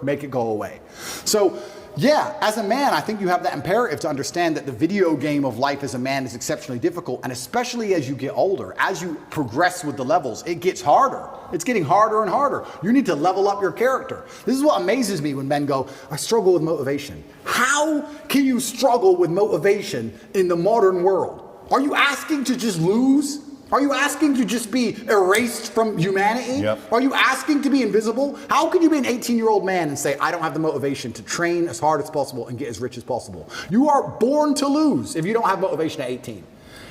make it go away. So yeah, as a man, I think you have that imperative to understand that the video game of life as a man is exceptionally difficult, and especially as you get older, as you progress with the levels, it gets harder. It's getting harder and harder. You need to level up your character. This is what amazes me when men go, I struggle with motivation. How can you struggle with motivation in the modern world? Are you asking to just lose? Are you asking to just be erased from humanity? Yep. Are you asking to be invisible? How can you be an 18-year-old man and say, I don't have the motivation to train as hard as possible and get as rich as possible? You are born to lose if you don't have motivation at 18.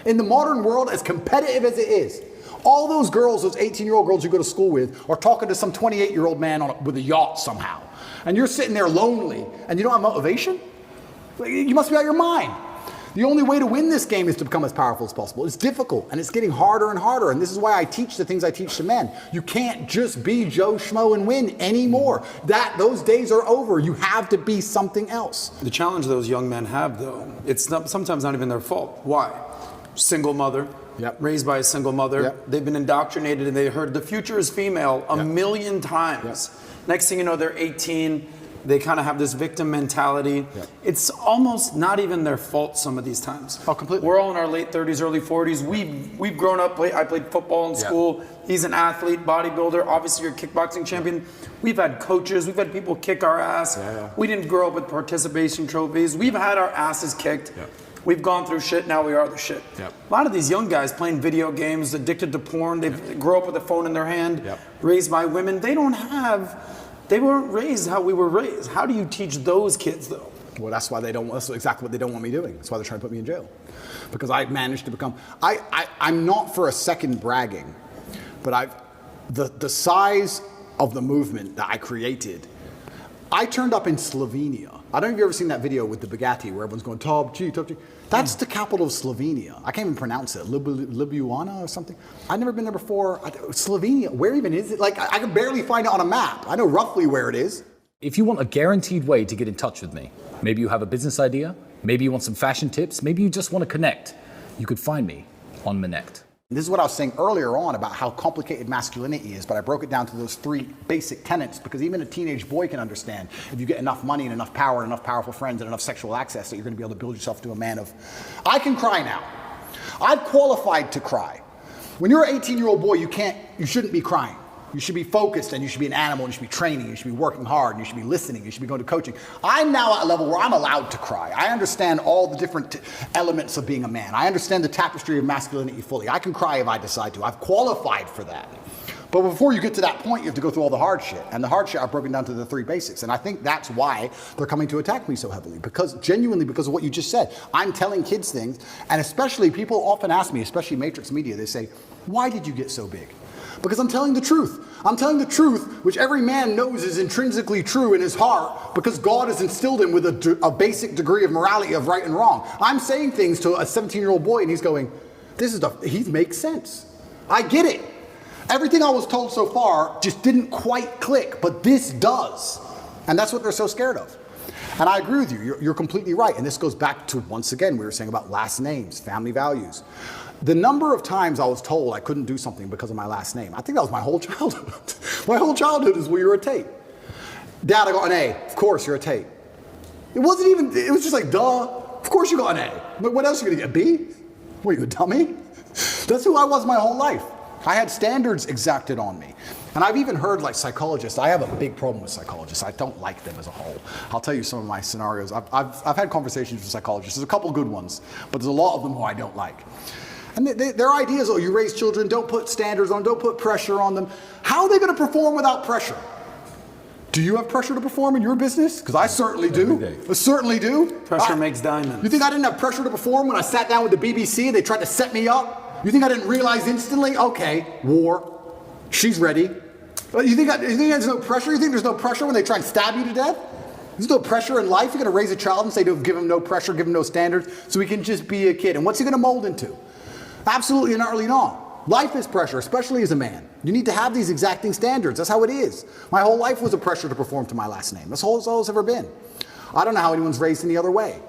In the modern world, as competitive as it is, all those girls, those 18-year-old girls you go to school with, are talking to some 28-year-old man with a yacht somehow. And you're sitting there lonely and you don't have motivation? You must be out of your mind. The only way to win this game is to become as powerful as possible. It's difficult, and it's getting harder and harder, and this is why I teach the things I teach to men. You can't just be Joe Schmo and win anymore. Those days are over. You have to be something else. The challenge those young men have, though, it's sometimes not even their fault. Why? Single mother, raised by a single mother. They've been indoctrinated, and they heard the future is female a million times. Next thing you know, they're 18. They kind of have this victim mentality. It's almost not even their fault some of these times. Oh, completely. We're all in our late 30s, early 40s. We've grown up. I played football in school. He's an athlete, bodybuilder. Obviously, you're a kickboxing champion. We've had coaches. We've had people kick our ass. We didn't grow up with participation trophies. We've had our asses kicked. We've gone through shit. Now we are the shit. A lot of these young guys playing video games, addicted to porn. They grow up with a phone in their hand, raised by women. They weren't raised how we were raised. How do you teach those kids, though? Well, that's exactly what they don't want me doing. That's why they're trying to put me in jail. Because I managed to become, I'm not for a second bragging, but the size of the movement that I created, I turned up in Slovenia. I don't know if you've ever seen that video with the Bugatti where everyone's going, top G. That's the capital of Slovenia. I can't even pronounce it. Ljubljana or something. I've never been there before. Slovenia, where even is it? Like, I can barely find it on a map. I know roughly where it is. If you want a guaranteed way to get in touch with me, maybe you have a business idea, maybe you want some fashion tips, maybe you just want to connect, you could find me on Minect. This is what I was saying earlier on about how complicated masculinity is, but I broke it down to those 3 basic tenets because even a teenage boy can understand if you get enough money and enough power and enough powerful friends and enough sexual access that you're going to be able to build yourself to a man of, I can cry now. I've qualified to cry. When you're an 18-year-old boy, you shouldn't be crying. You should be focused and you should be an animal and you should be training, you should be working hard, and you should be listening, you should be going to coaching. I'm now at a level where I'm allowed to cry. I understand all the different elements of being a man. I understand the tapestry of masculinity fully. I can cry if I decide to. I've qualified for that. But before you get to that point, you have to go through all the hard shit. And the hard shit I've broken down to the 3 basics. And I think that's why they're coming to attack me so heavily. Genuinely because of what you just said. I'm telling kids things, and especially people often ask me, especially Matrix Media, they say, why did you get so big? Because I'm telling the truth. I'm telling the truth, which every man knows is intrinsically true in his heart, because God has instilled him with a basic degree of morality of right and wrong. I'm saying things to a 17-year-old boy, and he's going, he makes sense. I get it. Everything I was told so far just didn't quite click, but this does. And that's what they're so scared of. And I agree with you. You're completely right. And this goes back to, once again, we were saying about last names, family values. The number of times I was told I couldn't do something because of my last name, I think that was my whole childhood. My whole childhood is, well, you're a Tate. Dad, I got an A. Of course you're a Tate. It was just like, duh. Of course you got an A. But what else are you gonna get, a B? What, you a dummy? That's who I was my whole life. I had standards exacted on me. And I've even heard like psychologists, I have a big problem with psychologists. I don't like them as a whole. I'll tell you some of my scenarios. I've had conversations with psychologists. There's a couple good ones, but there's a lot of them who I don't like. And their ideas, oh, you raise children, don't put standards on, don't put pressure on them. How are they gonna perform without pressure? Do you have pressure to perform in your business? Because I certainly do. I certainly do. Pressure makes diamonds. You think I didn't have pressure to perform when I sat down with the BBC and they tried to set me up? You think I didn't realize instantly? Okay, war, she's ready. You think there's no pressure? You think there's no pressure when they try and stab you to death? There's no pressure in life. You're gonna raise a child and say, don't give him no pressure, give him no standards, so he can just be a kid. And what's he gonna mold into? Absolutely and utterly not. Life is pressure, especially as a man. You need to have these exacting standards. That's how it is. My whole life was a pressure to perform to my last name. That's all it's ever been. I don't know how anyone's raised any other way.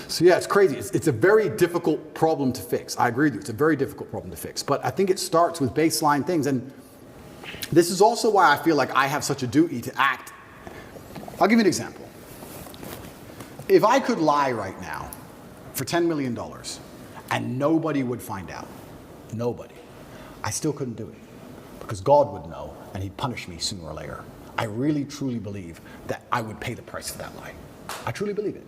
So yeah, it's crazy. It's a very difficult problem to fix. I agree with you. It's a very difficult problem to fix. But I think it starts with baseline things. And this is also why I feel like I have such a duty to act I'll give you an example. If I could lie right now for $10 million and nobody would find out, nobody, I still couldn't do it because God would know and he'd punish me sooner or later. I really, truly believe that I would pay the price for that lie. I truly believe it.